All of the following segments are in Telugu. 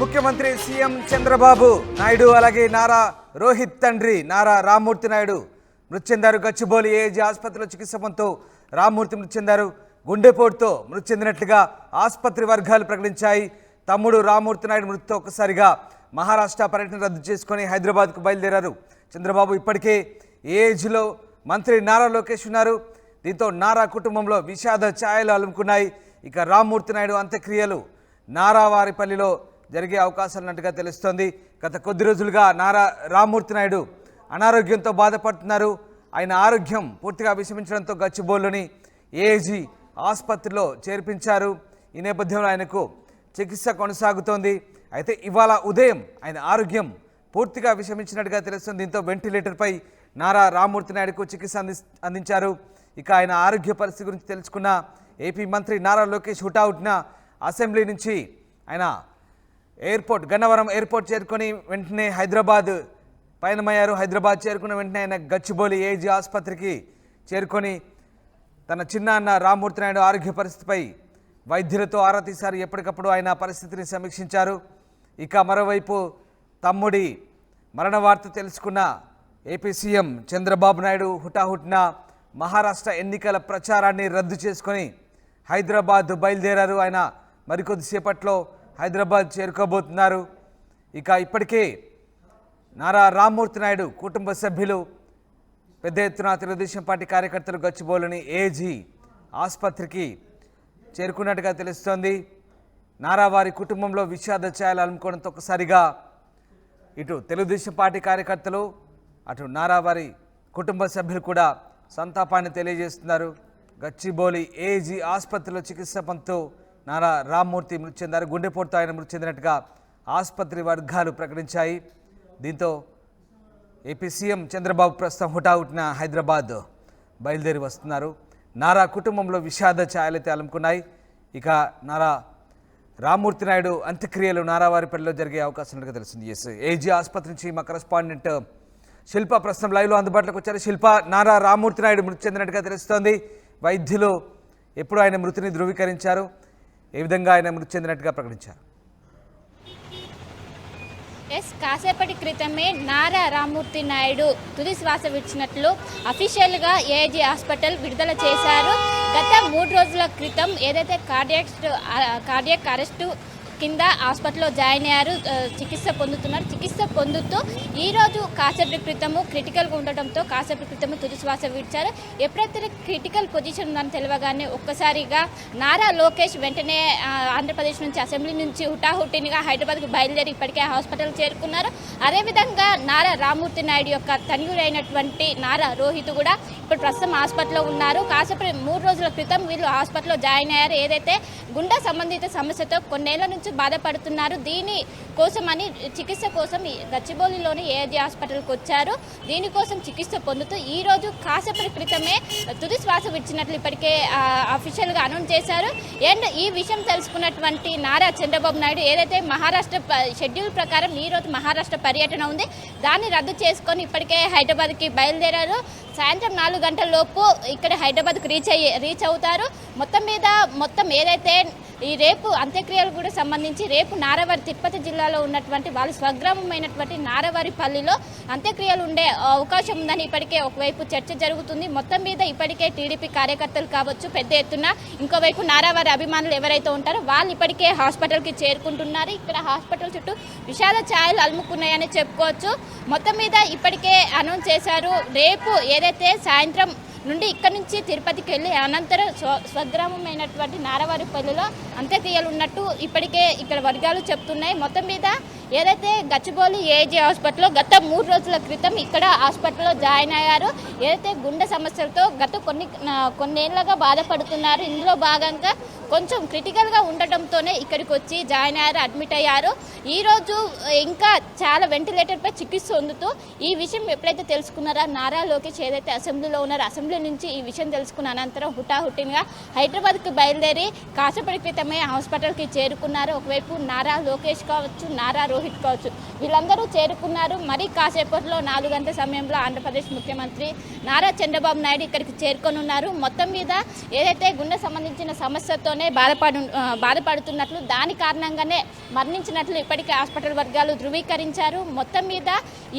ముఖ్యమంత్రి సీఎం చంద్రబాబు నాయుడు అలాగే నారా రోహిత్ తండ్రి నారా రామ్మూర్తి నాయుడు మృతి చెందారు. గచ్చిబౌలి ఏజీ ఆసుపత్రిలో చికిత్స పొందుతూ రామ్మూర్తి మృతి చెందారు. గుండెపోటుతో మృతి చెందినట్లుగా ఆసుపత్రి వర్గాలు ప్రకటించాయి. తమ్ముడు రామ్మూర్తి నాయుడు మృతితో ఒక్కసారిగా మహారాష్ట్ర పర్యటన రద్దు చేసుకుని హైదరాబాద్కు బయలుదేరారు. చంద్రబాబు ఇప్పటికే ఏజీలో మంత్రి నారా లోకేష్ ఉన్నారు. దీంతో నారా కుటుంబంలో విషాద ఛాయలు అలుముకున్నాయి. ఇక రామ్మూర్తి నాయుడు అంత్యక్రియలు నారావారిపల్లిలో జరిగే అవకాశాలు ఉన్నట్టుగా తెలుస్తోంది. గత కొద్ది రోజులుగా నారా రామ్మూర్తి నాయుడు అనారోగ్యంతో బాధపడుతున్నారు. ఆయన ఆరోగ్యం పూర్తిగా విషమించడంతో గచ్చిబౌలిలోని ఏజీ ఆసుపత్రిలో చేర్పించారు. ఈ నేపథ్యంలో ఆయనకు చికిత్స కొనసాగుతోంది. అయితే ఇవాళ ఉదయం ఆయన ఆరోగ్యం పూర్తిగా విషమించినట్టుగా తెలుస్తుంది. దీంతో వెంటిలేటర్పై నారా రామ్మూర్తి నాయుడుకు చికిత్స అందించారు. ఇక ఆయన ఆరోగ్య పరిస్థితి గురించి తెలుసుకున్న ఏపీ మంత్రి నారా లోకేష్ హుటాహుటిన అసెంబ్లీ నుంచి ఆయన గన్నవరం ఎయిర్పోర్ట్ చేరుకొని వెంటనే హైదరాబాద్ పయనమయ్యారు. హైదరాబాద్ చేరుకున్న వెంటనే ఆయన గచ్చిబౌలి ఏజీ ఆసుపత్రికి చేరుకొని తన చిన్న అన్న రామ్మూర్తి నాయుడు ఆరోగ్య పరిస్థితిపై వైద్యులతో ఆరా తీశారు. ఎప్పటికప్పుడు ఆయన పరిస్థితిని సమీక్షించారు. ఇక మరోవైపు తమ్ముడి మరణ వార్త తెలుసుకున్న ఏపీ సీఎం చంద్రబాబు నాయుడు హుటాహుటిన మహారాష్ట్ర ఎన్నికల ప్రచారాన్ని రద్దు చేసుకొని హైదరాబాద్ బయలుదేరారు. ఆయన మరికొద్దిసేపట్లో హైదరాబాద్ చేరుకోబోతున్నారు. ఇక ఇప్పటికే నారా రామ్మూర్తి నాయుడు కుటుంబ సభ్యులు పెద్ద ఎత్తున తెలుగుదేశం పార్టీ కార్యకర్తలు గచ్చిబౌలిని ఏజీ ఆసుపత్రికి చేరుకున్నట్టుగా తెలుస్తోంది. నారా వారి కుటుంబంలో విషాద ఛాయలు అలుముకోవడంతో ఒక్కసారిగా ఇటు తెలుగుదేశం పార్టీ కార్యకర్తలు అటు నారా వారి కుటుంబ సభ్యులు కూడా సంతాపాన్ని తెలియజేస్తున్నారు. గచ్చిబౌలి ఏజీ ఆసుపత్రిలో చికిత్స పొందుతూ నారా రామ్మూర్తి మృతి చెందారు. గుండెపోటుతో ఆయన మృతి చెందినట్టుగా ఆసుపత్రి వర్గాలు ప్రకటించాయి. దీంతో ఏపీ సీఎం చంద్రబాబు ప్రస్తుతం హుటాహుటిన హైదరాబాద్ బయలుదేరి వస్తున్నారు. నారా కుటుంబంలో విషాద ఛాయలైతే అలుముకున్నాయి. ఇక నారా రామ్మూర్తి నాయుడు అంత్యక్రియలు నారావారిపల్లిలో జరిగే అవకాశం ఉన్నట్టుగా తెలిసింది. ఏజీ ఆసుపత్రి నుంచి మా కరెస్పాండెంట్ శిల్ప ప్రస్తుతం లైవ్లో అందుబాటులోకి వచ్చారు. శిల్ప, నారా రామ్మూర్తి నాయుడు మృతి చెందినట్టుగా తెలుస్తోంది. వైద్యులు ఎప్పుడు ఆయన మృతిని ధృవీకరించారు, ఏ విధంగా ఆయన మృతి చెందినట్టుగా ప్రకటించారు? కాసేపటి క్రితమే నారా రామ్మూర్తి నాయుడు తుది శ్వాస విడిచినట్లు అఫీషియల్గా ఏజీ హాస్పిటల్ విడుదల చేశారు. గత 3 రోజుల క్రితం ఏదైతే కార్డియాక్ అరెస్టు కింద హాస్పిటల్లో జాయిన్ అయ్యారు, చికిత్స పొందుతున్నారు. చికిత్స పొందుతూ ఈరోజు కాసేపటి క్రితము క్రిటికల్గా ఉండటంతో కాసేపటి క్రితము తుది శ్వాస విడిచారు. ఎప్పుడైతే క్రిటికల్ పొజిషన్ ఉందని తెలియగానే ఒక్కసారిగా నారా లోకేష్ వెంటనే ఆంధ్రప్రదేశ్ నుంచి అసెంబ్లీ నుంచి హుటాహుటినిగా హైదరాబాద్కు బయలుదేరి ఇప్పటికే హాస్పిటల్ చేరుకున్నారు. అదేవిధంగా నారా రామ్మూర్తి నాయుడు యొక్క తనయుడైనటువంటి నారా రోహిత్ కూడా ఇప్పుడు ప్రస్తుతం హాస్పిటల్లో ఉన్నారు. కాసేపటి 3 రోజుల క్రితం వీళ్ళు హాస్పిటల్లో జాయిన్ అయ్యారు. ఏదైతే గుండె సంబంధిత సమస్యతో కొన్నేళ్ల నుంచి బాధపడుతున్నారు. దీని కోసమని చికిత్స కోసం గచ్చిబౌలిలోని ఏజీ హాస్పిటల్కి వచ్చారు. దీనికోసం చికిత్స పొందుతూ ఈరోజు కాసేపటి క్రితమే తుది శ్వాస విడిచినట్లు ఇప్పటికే అఫీషియల్గా అనౌన్స్ చేశారు. అండ్ ఈ విషయం తెలుసుకున్నటువంటి నారా చంద్రబాబు నాయుడు ఏదైతే మహారాష్ట్ర షెడ్యూల్ ప్రకారం ఈరోజు మహారాష్ట్ర పర్యటన ఉంది, దాన్ని రద్దు చేసుకొని ఇప్పటికే హైదరాబాద్కి బయలుదేరారు. సాయంత్రం 4 గంటల లోపు ఇక్కడ హైదరాబాద్కు రీచ్ అవుతారు. మొత్తం ఏదైతే ఈ రేపు అంత్యక్రియలు కూడా సంబంధించి రేపు నారావారి తిరుపతి జిల్లాలో ఉన్నటువంటి వాళ్ళ స్వగ్రామమైనటువంటి నారావారిపల్లిలో అంత్యక్రియలు ఉండే అవకాశం ఉందని ఇప్పటికే ఒకవైపు చర్చ జరుగుతుంది. మొత్తం మీద ఇప్పటికే టీడీపీ కార్యకర్తలు కావచ్చు పెద్ద ఎత్తున, ఇంకోవైపు నారావారి అభిమానులు ఎవరైతే ఉంటారో వాళ్ళు ఇప్పటికే హాస్పిటల్కి చేరుకుంటున్నారు. ఇక్కడ హాస్పిటల్ చుట్టూ విషాద ఛాయలు అలుముకున్నాయని చెప్పుకోవచ్చు. మొత్తం మీద ఇప్పటికే అనౌన్స్ చేశారు. రేపు ఏదైతే సాయంత్రం నుండి ఇక్కడ నుంచి తిరుపతికి వెళ్ళి అనంతరం స్వగ్రామమైనటువంటి నారావారిపల్లిలో అంత్యక్రియలు ఉన్నట్టు ఇప్పటికే ఇక్కడ వర్గాలు చెప్తున్నాయి. మొత్తం మీద ఏదైతే గచ్చిబౌలి ఏజీ హాస్పిటల్లో గత 3 రోజుల క్రితం ఇక్కడ హాస్పిటల్లో జాయిన్ అయ్యారు. ఏదైతే గుండె సమస్యలతో గత కొన్నేళ్లుగా బాధపడుతున్నారు. ఇందులో భాగంగా కొంచెం క్రిటికల్గా ఉండటంతోనే ఇక్కడికి వచ్చి జాయిన్ అయ్యారు, అడ్మిట్ అయ్యారు. ఈరోజు ఇంకా చాలా వెంటిలేటర్పై చికిత్స పొందుతూ ఈ విషయం ఎప్పుడైతే తెలుసుకున్నారో నారా లోకేష్ ఏదైతే అసెంబ్లీలో ఉన్నారో అసెంబ్లీ నుంచి ఈ విషయం తెలుసుకున్న అనంతరం హుటాహుటిగా హైదరాబాద్కి బయలుదేరి కాసేపటి క్రితమే హాస్పిటల్కి చేరుకున్నారు. ఒకవైపు నారా లోకేష్ కావచ్చు, నారా రోహిత్ కావచ్చు, వీళ్ళందరూ చేరుకున్నారు. మరి కాసేపట్లో 4 గంటల సమయంలో ఆంధ్రప్రదేశ్ ముఖ్యమంత్రి నారా చంద్రబాబు నాయుడు ఇక్కడికి చేరుకొనున్నారు. మొత్తం మీద ఏదైతే గుండె సంబంధించిన సమస్యతోనే బాధపడుతున్నట్లు, దాని కారణంగానే మరణించినట్లు ఇప్పటికే హాస్పిటల్ వర్గాలు ధృవీకరించారు. మొత్తం మీద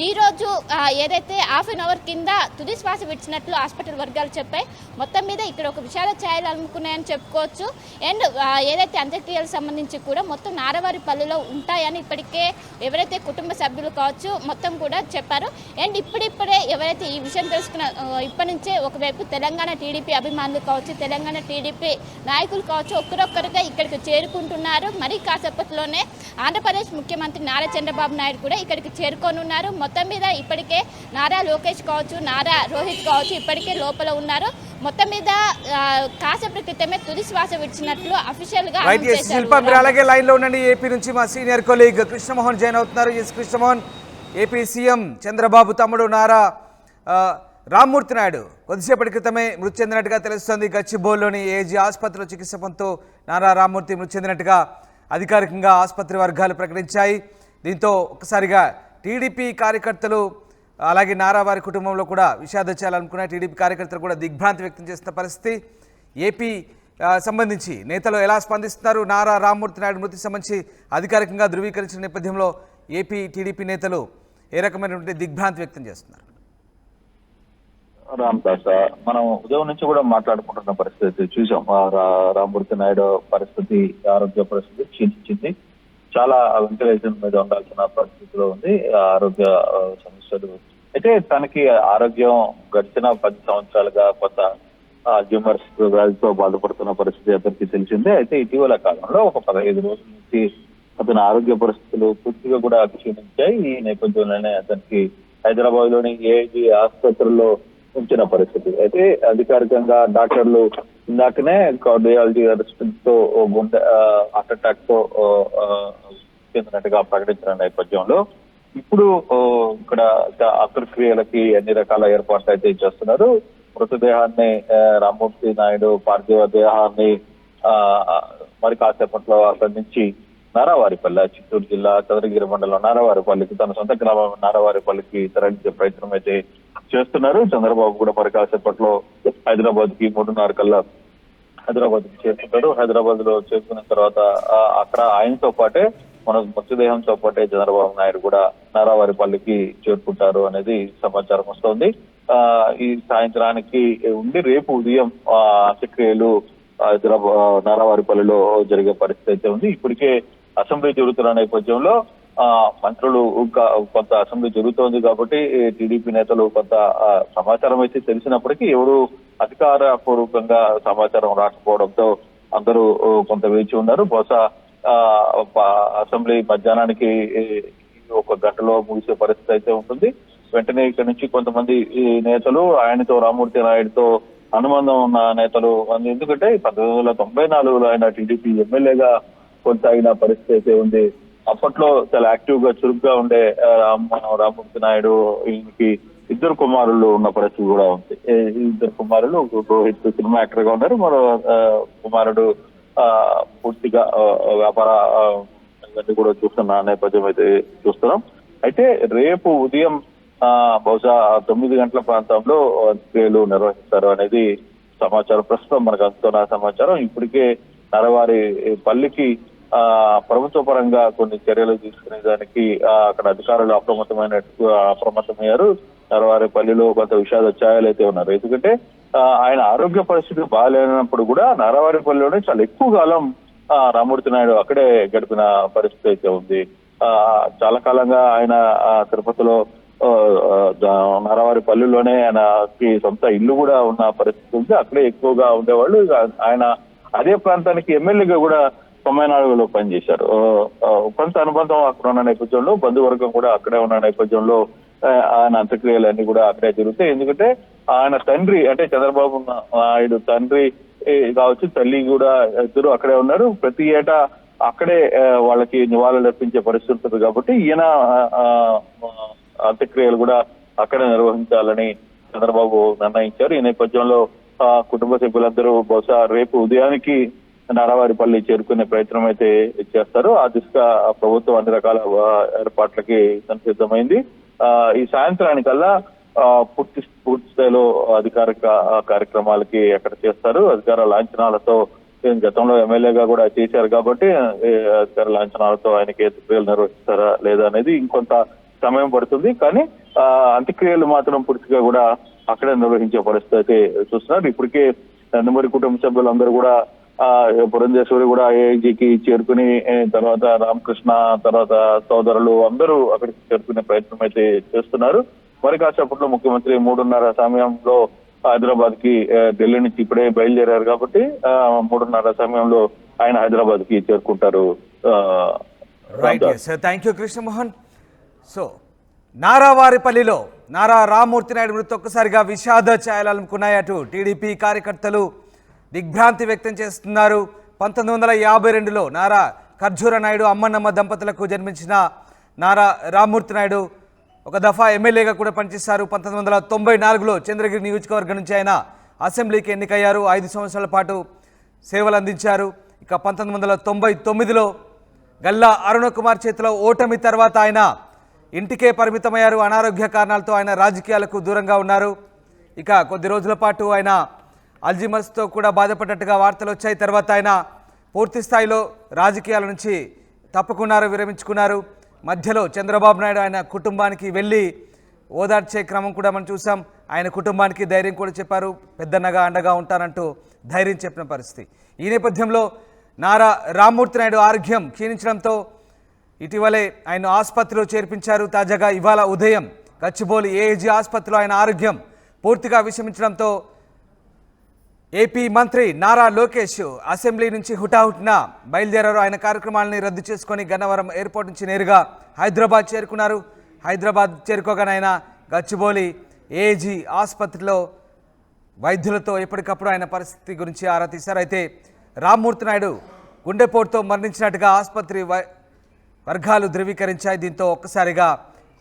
ఈరోజు ఏదైతే హాఫ్ అన్ అవర్ కింద తుది శ్వాస విడిచినట్లు హాస్పిటల్ వర్గాలు చెప్పాయి. మొత్తం మీద ఇక్కడ ఒక విషాద ఛాయలు అనుకున్నాయని చెప్పుకోవచ్చు. అండ్ ఏదైతే అంత్యక్రియలకు సంబంధించి కూడా మొత్తం నారవారిపల్లిలో ఉంటాయని ఇప్పటికే ఎవరైతే కుటుంబ సభ్యులు కావచ్చు మొత్తం కూడా చెప్పారు. అండ్ ఇప్పుడిప్పుడే ఎవరైతే ఈ విషయం తెలుసుకున్న ఇప్పటి నుంచే ఒకవైపు తెలంగాణ టీడీపీ అభిమానులు కావచ్చు, తెలంగాణ టీడీపీ నాయకులు కావచ్చు ఒక్కరొక్కరుగా ఇక్కడికి చేరుకుంటున్నారు. మరి కాసేపట్లోనే ఆంధ్రప్రదేశ్ ముఖ్యమంత్రి నారా చంద్రబాబు నాయుడు కూడా ఇక్కడికి చేరుకోనున్నారు. మొత్తం మీద ఇప్పటికే నారా లోకేష్ కావచ్చు, నారా రోహిత్ కావచ్చు ఇప్పటికే లోపల ఉన్నారు. మొత్తం మీద కాసేపటి క్రితమే తుది శ్వాస విడిచినట్లు అఫీషియల్ గా శిల్ప మీరు అలాగే లైన్ లో ఉండండి. ఏపీ నుంచి మా సీనియర్ కొలీగ్ కృష్ణమోహన్ జాయిన్ అవుతున్నారు. Yes Krishnamohan, AP CM Chandrababu తమ్ముడు నారా రామ్మూర్తి నాయుడు కొద్దిసేపటి క్రితమే మృతి చెందినట్టుగా తెలుస్తోంది. గచ్చిబౌలిలోని ఏజీ ఆసుపత్రిలో చికిత్స పొందుతూ నారా రామ్మూర్తి మృతి చెందినట్టుగా అధికారికంగా ఆసుపత్రి వర్గాలు ప్రకటించాయి. దీంతో ఒక్కసారిగా టీడీపీ కార్యకర్తలు అలాగే నారా వారి కుటుంబంలో కూడా విషాద చేయాలనుకున్న టీడీపీ కార్యకర్తలు కూడా దిగ్భ్రాంతి వ్యక్తం చేస్తున్న పరిస్థితి. ఏపీ సంబంధించి నేతలు ఎలా స్పందిస్తున్నారు? నారా రామ్మూర్తి నాయుడు మృతికి సంబంధించి అధికారికంగా ధృవీకరించిన నేపథ్యంలో ఏపీ టీడీపీ నేతలు ఏ రకమైనటువంటి దిగ్భ్రాంతి వ్యక్తం చేస్తున్నారు? రామదాస్, మనం ఉదయం నుంచి కూడా మాట్లాడుకుంటున్న పరిస్థితి చూసాం. రామ్మూర్తి నాయుడు పరిస్థితి, ఆరోగ్య పరిస్థితి క్షీణించింది. చాలా వెంటిలేషన్ మీద ఉండాల్సిన పరిస్థితిలో ఉంది. ఆరోగ్య సమస్యలు అయితే తనకి ఆరోగ్యం గడిచిన 10 సంవత్సరాలుగా కొత్త అల్జీమర్స్ వ్యాధితో బాధపడుతున్న పరిస్థితి అందరికీ తెలిసిందే. అయితే ఇటీవల కాలంలో ఒక 15 రోజుల నుంచి అతని ఆరోగ్య పరిస్థితులు పూర్తిగా కూడా క్షీణించాయి. ఈ నేపథ్యంలోనే అతనికి హైదరాబాద్ లోని ఏఐజీ ఆసుపత్రిలో ఉంచిన పరిస్థితి. అయితే అధికారికంగా డాక్టర్లు ఇందాకనే కార్డియాలజీ అరెస్ట్ తో గుండె హార్ట్ అటాక్ తో చెందినట్టుగా ప్రకటించిన నేపథ్యంలో ఇప్పుడు ఇక్కడ అంత్యక్రియలకి అన్ని రకాల ఏర్పాట్లు అయితే చేస్తున్నారు. మృతదేహాన్ని రామ్మూర్తి నాయుడు పార్థివ దేహాన్ని మరి కాసేపట్లో అక్కడి నుంచి నారావారిపల్లి, చిత్తూరు జిల్లా చంద్రగిరి మండలం నారావారిపల్లికి, తన సొంత గ్రామం నారావారిపల్లికి తరలించే ప్రయత్నం అయితే చేస్తున్నారు. చంద్రబాబు కూడా మరి కాసేపట్లో హైదరాబాద్ కి 3:30 కల్లా హైదరాబాద్ కి చేరుకుంటారు. హైదరాబాద్ లో చేరుకున్న తర్వాత అక్కడ ఆయనతో పాటే మన మృతదేహంతో పాటే చంద్రబాబు నాయుడు కూడా నారావారిపల్లికి చేరుకుంటారు అనేది సమాచారం వస్తోంది. ఈ సాయంత్రానికి ఉండి రేపు ఉదయం అంత్యక్రియలు హైదరాబాద్ నారావారిపల్లిలో జరిగే పరిస్థితి అయితే ఉంది. ఇప్పటికే అసెంబ్లీ జరుగుతున్న నేపథ్యంలో మంత్రులు కొంత అసెంబ్లీ జరుగుతోంది కాబట్టి టీడీపీ నేతలు కొంత సమాచారం అయితే తెలిసినప్పటికీ ఎవరు అధికారపూర్వకంగా సమాచారం రాకపోవడంతో అందరూ కొంత వేచి ఉన్నారు. బహుశా అసెంబ్లీ మధ్యాహ్నానికి 1 గంటలో ముగిసే పరిస్థితి అయితే ఉంటుంది. వెంటనే ఇక్కడ నుంచి కొంతమంది నేతలు ఆయనతో రామ్మూర్తి నాయుడుతో అనుబంధం ఉన్న నేతలు, ఎందుకంటే 1994లో ఆయన టీడీపీ ఎమ్మెల్యేగా కొనసాగిన పరిస్థితి అయితే ఉంది. అప్పట్లో చాలా యాక్టివ్ గా చురుగ్గా ఉండే రామ్మూర్తి నాయుడు ఈయనకి 2 కుమారులు ఉన్న పరిస్థితి కూడా ఉంది. 2 కుమారులు, రోహిత్ సినిమా యాక్టర్ గా ఉన్నారు, మరో కుమారుడు పూర్తిగా వ్యాపార కూడా చూస్తున్న నేపథ్యం అయితే చూస్తున్నాం. అయితే రేపు ఉదయం బహుశా 9 గంటల ప్రాంతంలో అంత్యక్రియలు నిర్వహిస్తారు అనేది సమాచారం. ప్రస్తుతం మనకు అందుతున్న సమాచారం. ఇప్పటికే నరవారి పల్లికి ప్రభుత్వ పరంగా కొన్ని చర్యలు తీసుకునే దానికి అక్కడ అధికారులు అప్రమత్తమయ్యారు. నరవారి పల్లిలో కొంత విషాద ఛాయలు అయితే ఉన్నారు. ఎందుకంటే ఆయన ఆరోగ్య పరిస్థితి బాగాలేనప్పుడు కూడా నారావారిపల్లిలోనే చాలా ఎక్కువ కాలం రామ్మూర్తి నాయుడు అక్కడే గడిపిన పరిస్థితి అయితే ఉంది. చాలా కాలంగా ఆయన తిరుపతిలో నారావారిపల్లిలోనే ఆయనకి సొంత ఇల్లు కూడా ఉన్న పరిస్థితి ఉంది. అక్కడే ఎక్కువగా ఉండేవాళ్ళు. ఆయన అదే ప్రాంతానికి ఎమ్మెల్యేగా కూడా 94లో పనిచేశారు. కొంత అనుబంధం అక్కడ ఉన్న నేపథ్యంలో, బంధువర్గం కూడా అక్కడే ఉన్న నేపథ్యంలో ఆయన అంత్యక్రియలు అన్ని కూడా అక్కడే జరుగుతాయి. ఎందుకంటే ఆయన తండ్రి అంటే చంద్రబాబు నాయుడు తండ్రి కావచ్చు, తల్లి కూడా ఇద్దరు అక్కడే ఉన్నారు. ప్రతి ఏటా అక్కడే వాళ్ళకి నివాళులు అర్పించే పరిస్థితి ఉంటుంది కాబట్టి ఈయన అంత్యక్రియలు కూడా అక్కడే నిర్వహించాలని చంద్రబాబు నిర్ణయించారు. ఈ నేపథ్యంలో కుటుంబ సభ్యులందరూ బహుశా రేపు ఉదయానికి నారావారిపల్లి చేరుకునే ప్రయత్నం అయితే చేస్తారు. ఆ దిశగా ప్రభుత్వం అన్ని రకాల ఏర్పాట్లకి సంసిద్ధమైంది. ఈ సాయంత్రానికల్లా పూర్తి స్థాయిలో అధికారిక కార్యక్రమాలకి అక్కడ చేస్తారు. అధికార లాంఛనాలతో గతంలో ఎమ్మెల్యేగా కూడా చేశారు కాబట్టి అధికార లాంఛనాలతో ఆయనకి అంత్యక్రియలు నిర్వహిస్తారా లేదా అనేది ఇంకొంత సమయం పడుతుంది. కానీ అంత్యక్రియలు మాత్రం పూర్తిగా కూడా అక్కడే నిర్వహించే పరిస్థితి చూస్తున్నారు. ఇప్పటికే నందమూరి కుటుంబ సభ్యులందరూ కూడా పురంధేశ్వరి కూడా ఏఐజీకి చేరుకుని తర్వాత రామకృష్ణ తర్వాత సోదరులు అందరూ అక్కడికి చేరుకునే ప్రయత్నం అయితే చేస్తున్నారు. మరి కాసేపట్లో ముఖ్యమంత్రి 3:30 సమయంలో హైదరాబాద్ కి ఢిల్లీ నుంచి ఇప్పుడే బయలుదేరారు కాబట్టి 3:30 సమయంలో ఆయన హైదరాబాద్ కి చేరుకుంటారు. Thank you Krishnamohan. సో నారావారిపల్లిలో నారా రామ్మూర్తి నాయుడు మృతి ఒక్కసారిగా విషాద ఛాయలనుకున్నాయి. అటు టీడీపీ కార్యకర్తలు దిగ్భ్రాంతి వ్యక్తం చేస్తున్నారు. 1952లో నారా ఖర్జూర నాయుడు అమ్మన్నమ్మ దంపతులకు జన్మించిన నారా రామ్మూర్తి నాయుడు ఒక దఫా ఎమ్మెల్యేగా కూడా పనిచేశారు. 1994లో చంద్రగిరి నియోజకవర్గం నుంచి ఆయన అసెంబ్లీకి ఎన్నికయ్యారు. 5 సంవత్సరాల పాటు సేవలు అందించారు. ఇక 1999లో గల్లా అరుణ కుమార్ చేతిలో ఓటమి తర్వాత ఆయన ఇంటికే పరిమితమయ్యారు. అనారోగ్య కారణాలతో ఆయన రాజకీయాలకు దూరంగా ఉన్నారు. ఇక కొద్ది రోజుల పాటు ఆయన అల్జీమర్స్తో కూడా బాధపడ్డట్టుగా వార్తలు వచ్చాయి. తర్వాత ఆయన పూర్తి స్థాయిలో రాజకీయాల నుంచి తప్పుకున్నారు, విరమించుకున్నారు. మధ్యలో చంద్రబాబు నాయుడు ఆయన కుటుంబానికి వెళ్ళి ఓదార్చే క్రమం కూడా మనం చూసాం. ఆయన కుటుంబానికి ధైర్యం కూడా చెప్పారు. పెద్దన్నగా అండగా ఉంటానంటూ ధైర్యం చెప్పిన పరిస్థితి. ఈ నేపథ్యంలో నారా రామ్మూర్తి నాయుడు ఆరోగ్యం క్షీణించడంతో ఇటీవలే ఆయన ఆసుపత్రిలో చేర్పించారు. తాజాగా ఇవాళ ఉదయం గచ్చిబౌలి ఏఐజీ ఆసుపత్రిలో ఆయన ఆరోగ్యం పూర్తిగా విషమించడంతో ఏపీ మంత్రి నారా లోకేష్ అసెంబ్లీ నుంచి హుటాహుటిన బయలుదేరారు. ఆయన కార్యక్రమాలని రద్దు చేసుకొని గన్నవరం ఎయిర్పోర్ట్ నుంచి నేరుగా హైదరాబాద్ చేరుకున్నారు. హైదరాబాద్ చేరుకోగానే ఆయన గచ్చిబౌలి ఏఐజీ ఆసుపత్రిలో వైద్యులతో ఎప్పటికప్పుడు ఆయన పరిస్థితి గురించి ఆరా తీశారు. అయితే రామ్మూర్తి నాయుడు గుండెపోటుతో మరణించినట్టుగా ఆసుపత్రి వర్గాలు ధృవీకరించాయి. దీంతో ఒక్కసారిగా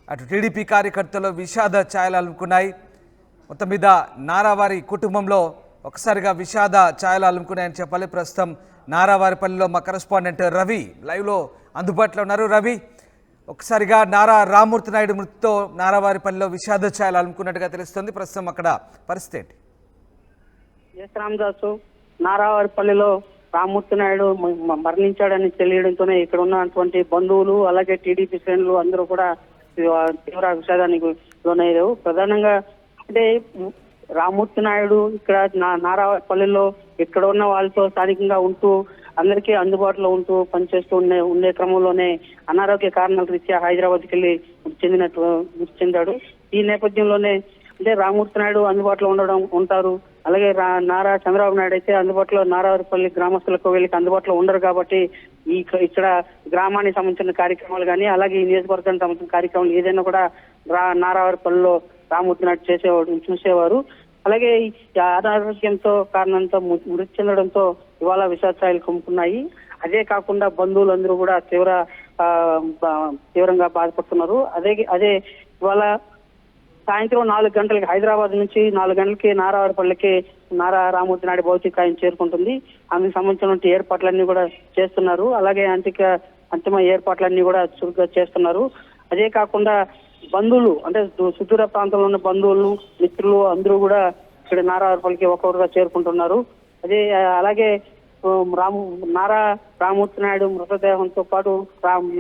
అటు టీడీపీ కార్యకర్తలు విషాద ఛాయలు మొత్తం మీద నారావారి కుటుంబంలో ఒకసారిగా విషాద ఛాయలు అలుముకున్నాయని చెప్పాలి. ప్రస్తుతం నారావారిపల్లిలో మా కరెస్పాండెంట్ రవి లైవ్లో అందుబాటులో ఉన్నారు. రవి, ఒకసారిగా నారా రామ్మూర్తి నాయుడు మృతితో నారావారిపల్లిలో విషాద ఛాయలు అలుముకున్నట్టుగా తెలుస్తుంది. ప్రస్తుతం అక్కడ పరిస్థితి ఏంటి? ఎస్ రామదాసు, నారావారిపల్లిలో రామ్మూర్తి నాయుడు మరణించాడని తెలియడంతోనే ఇక్కడ ఉన్నటువంటి బంధువులు అలాగే టీడీపీ శ్రేణులు అందరూ కూడా తీవ్ర విషాదానికి లోనయ్యారు. ప్రధానంగా అంటే రామ్మూర్తి నాయుడు ఇక్కడ నారావారిపల్లిలో ఇక్కడ ఉన్న వాళ్ళతో స్థానికంగా ఉంటూ అందరికీ అందుబాటులో ఉంటూ పనిచేస్తూ ఉండే క్రమంలోనే అనారోగ్య కారణాల రీత్యా హైదరాబాద్కి వెళ్ళి మృతి చెందాడు. ఈ నేపథ్యంలోనే అంటే రామ్మూర్తి నాయుడు అందుబాటులో ఉంటారు. అలాగే నారా చంద్రబాబు నాయుడు అయితే అందుబాటులో నారావారిపల్లి గ్రామస్తులకు వీళ్ళకి అందుబాటులో ఉండరు కాబట్టి ఇక్కడ గ్రామానికి సంబంధించిన కార్యక్రమాలు కానీ అలాగే ఈ నియోజకవర్గానికి సంబంధించిన కార్యక్రమాలు ఏదైనా కూడా నారావారిపల్లిలో రామ్మూర్తి నాయుడు చూసేవారు. అలాగే అనారోగ్యంతో కారణంతో మృతి చెందడంతో ఇవాళ విషాదాలు కమ్ముకున్నాయి. అదే కాకుండా బంధువులందరూ కూడా తీవ్రంగా బాధపడుతున్నారు. అదే ఇవాళ సాయంత్రం 4 గంటలకి హైదరాబాద్ నుంచి 4 గంటలకి నారావారిపల్లికి నారా రామ్మూర్తి నాయుడు భౌతికాయం చేరుకుంటుంది. అందుకు సంబంధించిన ఏర్పాట్లన్నీ కూడా చేస్తున్నారు. అలాగే అంతిమ ఏర్పాట్లన్నీ కూడా చురుగ్గా చేస్తున్నారు. అదే కాకుండా బంధువులు అంటే సుదూర ప్రాంతంలో ఉన్న బంధువులు మిత్రులు అందరూ కూడా ఇక్కడ నారావారిపల్లికి ఒక్కొక్కరుగా చేరుకుంటున్నారు. అలాగే నారా రామ్మూర్తి నాయుడు మృతదేహంతో పాటు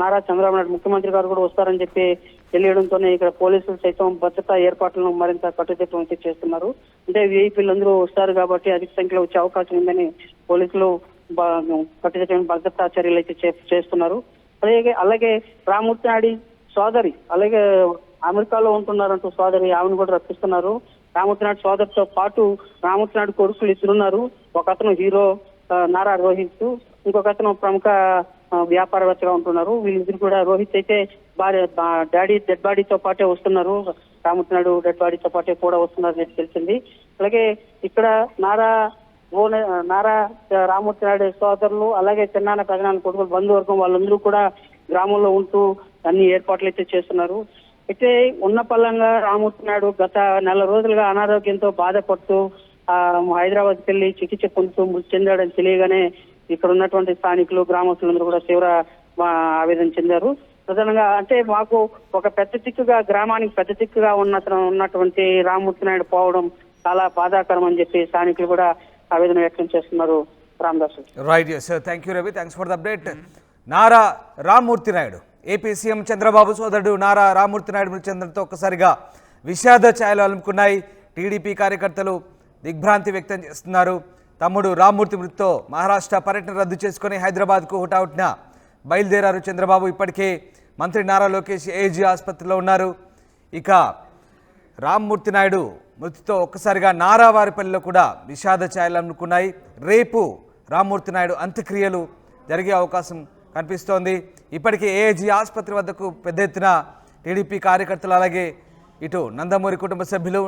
నారా చంద్రబాబు నాయుడు ముఖ్యమంత్రి గారు కూడా వస్తారని చెప్పి తెలియడంతోనే ఇక్కడ పోలీసులు సైతం భద్రతా ఏర్పాట్లను మరింత కట్టుదిట్టం చేస్తున్నారు. అంటే వీఐపీలందరూ వస్తారు కాబట్టి అధిక సంఖ్యలో వచ్చే అవకాశం ఉందని పోలీసులు కట్టుదిట్టమైన భద్రతా చర్యలు అయితే చేస్తున్నారు. అలాగే రామ్మూర్తి నాయుడు సోదరి అలాగే అమెరికాలో ఉంటున్నారంటూ సోదరి ఆమెను కూడా రప్పిస్తున్నారు. రామ్మూర్తి నాయుడు సోదరితో పాటు రామ్మూర్తి నాయుడు కొడుకులు ఇద్దరున్నారు. ఒక అతను హీరో నారా రోహిత్, ఇంకొక అతను ప్రముఖ వ్యాపారవేత్తగా ఉంటున్నారు. వీళ్ళిద్దరు కూడా రోహిత్ అయితే డాడీ డెడ్ బాడీతో పాటే వస్తున్నారు. రామ్మూర్తి నాయుడు డెడ్ బాడీతో పాటే కూడా వస్తున్నారని తెలిసింది. అలాగే ఇక్కడ నారా రామ్మూర్తి నాయుడు సోదరులు అలాగే చిన్నాన్న పెదనాన్న కొడుకులు బంధువర్గం వాళ్ళందరూ కూడా గ్రామంలో ఉంటూ అన్ని ఏర్పాట్లు అయితే చేస్తున్నారు. అయితే ఉన్న పల్లంగా రామ్మూర్తి నాయుడు గత 4 రోజులుగా అనారోగ్యంతో బాధపడుతూ హైదరాబాద్కి వెళ్ళి చికిత్స పొందుతూ మృతి చెందాడని తెలియగానే ఇక్కడ ఉన్నటువంటి స్థానికులు గ్రామస్తులందరూ కూడా తీవ్ర ఆవేదన చెందారు. ప్రధానంగా అంటే మాకు ఒక పెద్ద దిక్కుగా గ్రామానికి పెద్ద దిక్కుగా ఉన్నటువంటి రామ్మూర్తి నాయుడు పోవడం చాలా బాధాకరం అని చెప్పి స్థానికులు కూడా ఆవేదన వ్యక్తం చేస్తున్నారు Ramadas. Right sir, thank you Ravi, thanks for the update. Nara Rammurthy Naidu, AP CM Chandrababu సోదరుడు నారా రామ్మూర్తి నాయుడు మృతి చెందడంతో ఒక్కసారిగా విషాద ఛాయలు అలుముకున్నాయి. టీడీపీ కార్యకర్తలు దిగ్భ్రాంతి వ్యక్తం చేస్తున్నారు. తమ్ముడు రామ్మూర్తి మృతితో మహారాష్ట్ర పర్యటన రద్దు చేసుకుని హైదరాబాద్కు హుటాహుటిన బయలుదేరారు చంద్రబాబు. ఇప్పటికే మంత్రి నారా లోకేష్ ఏజీ ఆసుపత్రిలో ఉన్నారు. ఇక రామ్మూర్తి నాయుడు మృతితో ఒక్కసారిగా నారావారిపల్లిలో కూడా విషాద ఛాయలు అలుముకున్నాయి. రేపు రామ్మూర్తి నాయుడు అంత్యక్రియలు జరిగే అవకాశం కనిపిస్తోంది. ఇప్పటికే ఏజీ ఆసుపత్రి వద్దకు పెద్ద ఎత్తున టీడీపీ కార్యకర్తలు అలాగే ఇటు నందమూరి కుటుంబ సభ్యులు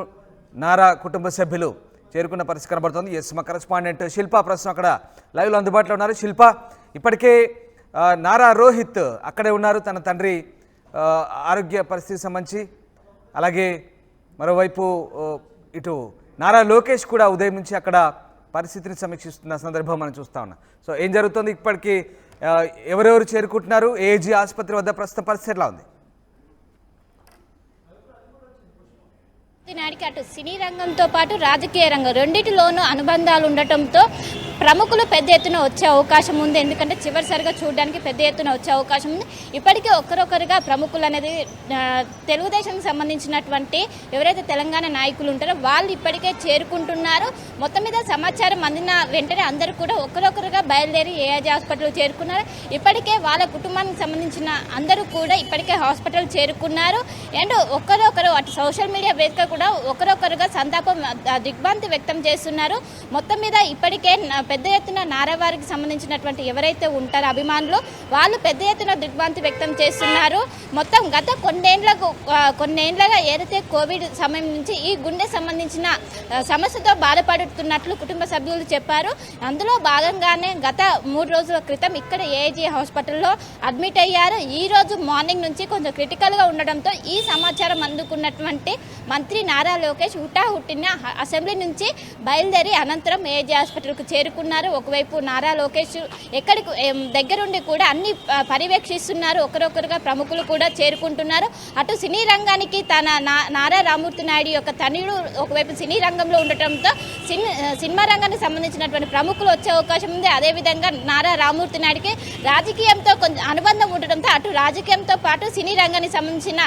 నారా కుటుంబ సభ్యులు చేరుకున్న పరిస్థితి కనబడుతోంది. ఎస్, మా కరెస్పాండెంట్ శిల్ప ప్రస్తుతం అక్కడ లైవ్లో అందుబాటులో ఉన్నారు. శిల్ప, ఇప్పటికే నారా రోహిత్ అక్కడే ఉన్నారు తన తండ్రి ఆరోగ్య పరిస్థితికి సంబంధించి. అలాగే మరోవైపు ఇటు నారా లోకేష్ కూడా ఉదయం నుంచి అక్కడ పరిస్థితిని సమీక్షిస్తున్న సందర్భం మనం చూస్తా ఉన్నాం. సో ఏం జరుగుతుంది, ఇప్పటికీ ఎవరెవరు చేరుకుంటున్నారు, ఏజీ ఆసుపత్రి వద్ద ప్రస్తుత పరిస్థితి ఎలా ఉంది? నాడికి అటు సినీ రంగంతో పాటు రాజకీయ రంగం రెండింటిలోనూ అనుబంధాలు ఉండటంతో ప్రముఖులు పెద్ద ఎత్తున వచ్చే అవకాశం ఉంది. ఎందుకంటే చివరిసారిగా చూడడానికి పెద్ద ఎత్తున వచ్చే అవకాశం ఉంది. ఇప్పటికే ఒక్కరొక్కరుగా ప్రముఖులు అనేది తెలుగుదేశంకి సంబంధించినటువంటి ఎవరైతే తెలంగాణ నాయకులు ఉంటారో వాళ్ళు ఇప్పటికే చేరుకుంటున్నారు. మొత్తం మీద సమాచారం అందిన వెంటనే అందరూ కూడా ఒక్కరొక్కరుగా బయలుదేరి ఏఐజీ హాస్పిటల్ చేరుకున్నారు. ఇప్పటికే వాళ్ళ కుటుంబానికి సంబంధించిన అందరూ కూడా ఇప్పటికే హాస్పిటల్ చేరుకున్నారు. అండ్ ఒక్కరొక్కరు అటు సోషల్ మీడియా వేదిక కూడా ఒకరొకరుగా సంతాపం దిగ్భ్రాంతి వ్యక్తం చేస్తున్నారు. మొత్తం మీద ఇప్పటికే పెద్ద ఎత్తున నారావారికి సంబంధించినటువంటి ఎవరైతే ఉంటారో అభిమానులు వాళ్ళు పెద్ద ఎత్తున దిగ్భ్రాంతి వ్యక్తం చేస్తున్నారు. మొత్తం గత కొన్నేళ్లుగా ఏదైతే కోవిడ్ సమయం నుంచి ఈ గుండె సంబంధించిన సమస్యతో బాధపడుతున్నట్లు కుటుంబ సభ్యులు చెప్పారు. అందులో భాగంగానే గత 3 రోజుల క్రితం ఇక్కడ ఏఐజీ హాస్పిటల్లో అడ్మిట్ అయ్యారు. ఈ రోజు మార్నింగ్ నుంచి కొంచెం క్రిటికల్గా ఉండడంతో ఈ సమాచారం అందుకున్నటువంటి మంత్రి నారా లోకేష్ హుటాహుట్టిన అసెంబ్లీ నుంచి బయలుదేరి అనంతరం ఏజీ హాస్పిటల్కు చేరుకున్నారు. ఒకవైపు నారా లోకేష్ ఎక్కడికి దగ్గరుండి కూడా అన్ని పర్యవేక్షిస్తున్నారు. ఒకరొకరుగా ప్రముఖులు కూడా చేరుకుంటున్నారు. అటు సినీ రంగానికి తన నారా రామ్మూర్తి నాయుడు యొక్క తనయుడు ఒకవైపు సినీ రంగంలో ఉండటంతో సినిమా రంగానికి సంబంధించినటువంటి ప్రముఖులు వచ్చే అవకాశం ఉంది. అదేవిధంగా నారా రామ్మూర్తి నాయుడికి రాజకీయంతో కొంచెం అనుబంధం ఉండటంతో అటు రాజకీయంతో పాటు సినీ రంగానికి సంబంధించిన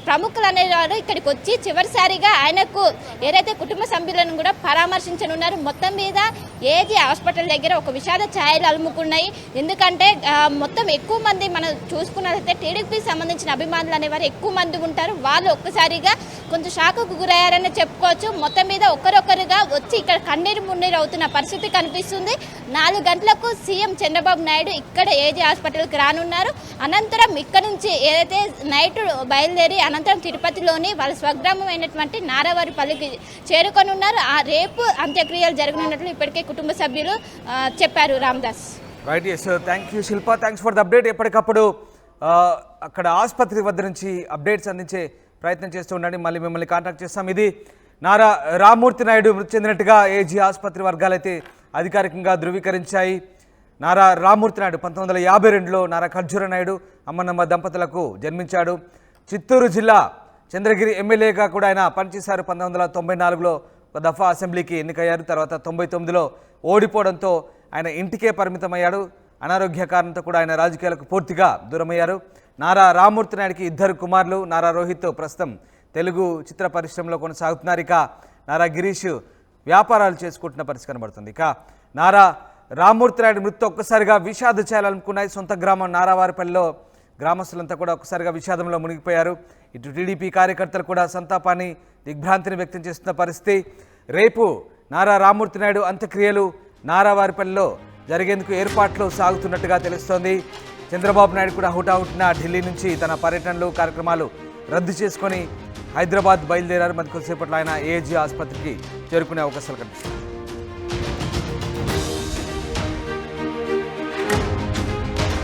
ప్రముఖులు అనేవారు ఇక్కడికి వచ్చి చివరిసారిగా ఆయనకు ఏదైతే కుటుంబ సభ్యులను కూడా పరామర్శించనున్నారు. మొత్తం మీద ఏజీ హాస్పిటల్ దగ్గర ఒక విషాద ఛాయలు అలుముకున్నాయి. ఎందుకంటే మొత్తం ఎక్కువ మంది మనం చూసుకున్నట్లయితే టీడీపీకి సంబంధించిన అభిమానులు అనేవారు ఎక్కువ మంది ఉంటారు. వాళ్ళు ఒక్కసారిగా కొంచెం షాకుకు గురయ్యారని చెప్పుకోవచ్చు. మొత్తం మీద ఒక్కరొక్కరుగా వచ్చి ఇక్కడ కన్నీరు మున్నీరు అవుతున్న పరిస్థితి కనిపిస్తుంది. 4 గంటలకు సీఎం చంద్రబాబు నాయుడు ఇక్కడ ఏజీ హాస్పిటల్కి రానున్నారు. అనంతరం ఇక్కడ నుంచి ఏదైతే నైట్ బయలుదేరి అనంతరం తిరుపతిలోని వాళ్ళ స్వగ్రామం అయినటువంటి నారావారిపల్లికి చేరుకొని ఉన్నారు. రేపు అంత్యక్రియలు జరగనున్నట్లు ఇప్పటికే కుటుంబ సభ్యులు చెప్పారు. Ramadas. Right, yes, thank you Shilpa, thanks for the update. ఎప్పటికప్పుడు అక్కడ ఆసుపత్రి వద్ద నుంచి అప్డేట్స్ అందించే ప్రయత్నం చేస్తూ ఉండండి. మళ్ళీ మిమ్మల్ని కాంటాక్ట్ చేస్తాం. ఇది నారా రామ్మూర్తి నాయుడు మృతి చెందినట్టుగా ఏజీ ఆసుపత్రి వర్గాలైతే అధికారికంగా ధృవీకరించాయి. నారా రామ్మూర్తి నాయుడు 1952లో నారా ఖర్జూర నాయుడు అమ్మనమ్మ దంపతులకు జన్మించాడు. చిత్తూరు జిల్లా చంద్రగిరి ఎమ్మెల్యేగా కూడా ఆయన పనిచేశారు. 1994లో ఒక దఫా అసెంబ్లీకి ఎన్నికయ్యారు. తర్వాత 99లో ఓడిపోవడంతో ఆయన ఇంటికే పరిమితమయ్యాడు. అనారోగ్య కారణంతో కూడా ఆయన రాజకీయాలకు పూర్తిగా దూరమయ్యారు. నారా రామ్మూర్తి నాయుడికి 2 కుమారులు. నారా రోహిత్ ప్రస్తుతం తెలుగు చిత్ర పరిశ్రమలో కొనసాగుతున్నారు. ఇక నారా గిరీష్ వ్యాపారాలు చేసుకుంటున్న పరిస్థితి కనబడుతుంది. ఇక నారా రామ్మూర్తి నాయుడు మృతితో ఒక్కసారిగా విషాద ఛాయలనుకున్నాయి. సొంత గ్రామం నారావారిపల్లిలో గ్రామస్తులంతా కూడా ఒక్కసారిగా విషాదంలో మునిగిపోయారు. ఇటు టీడీపీ కార్యకర్తలు కూడా సంతాపాన్ని దిగ్భ్రాంతిని వ్యక్తం చేస్తున్న పరిస్థితి. రేపు నారా రామ్మూర్తి నాయుడు అంత్యక్రియలు నారావారిపల్లిలో జరిగేందుకు ఏర్పాట్లు సాగుతున్నట్టుగా తెలుస్తోంది. చంద్రబాబు నాయుడు కూడా హుటాహుటిన ఢిల్లీ నుంచి తన పర్యటనలు కార్యక్రమాలు రద్దు చేసుకొని హైదరాబాద్ బయలుదేరారు. మరి కొద్దిసేపట్లో ఆయన ఏజీ ఆసుపత్రికి చేరుకునే అవకాశాలు కనిపిస్తుంది.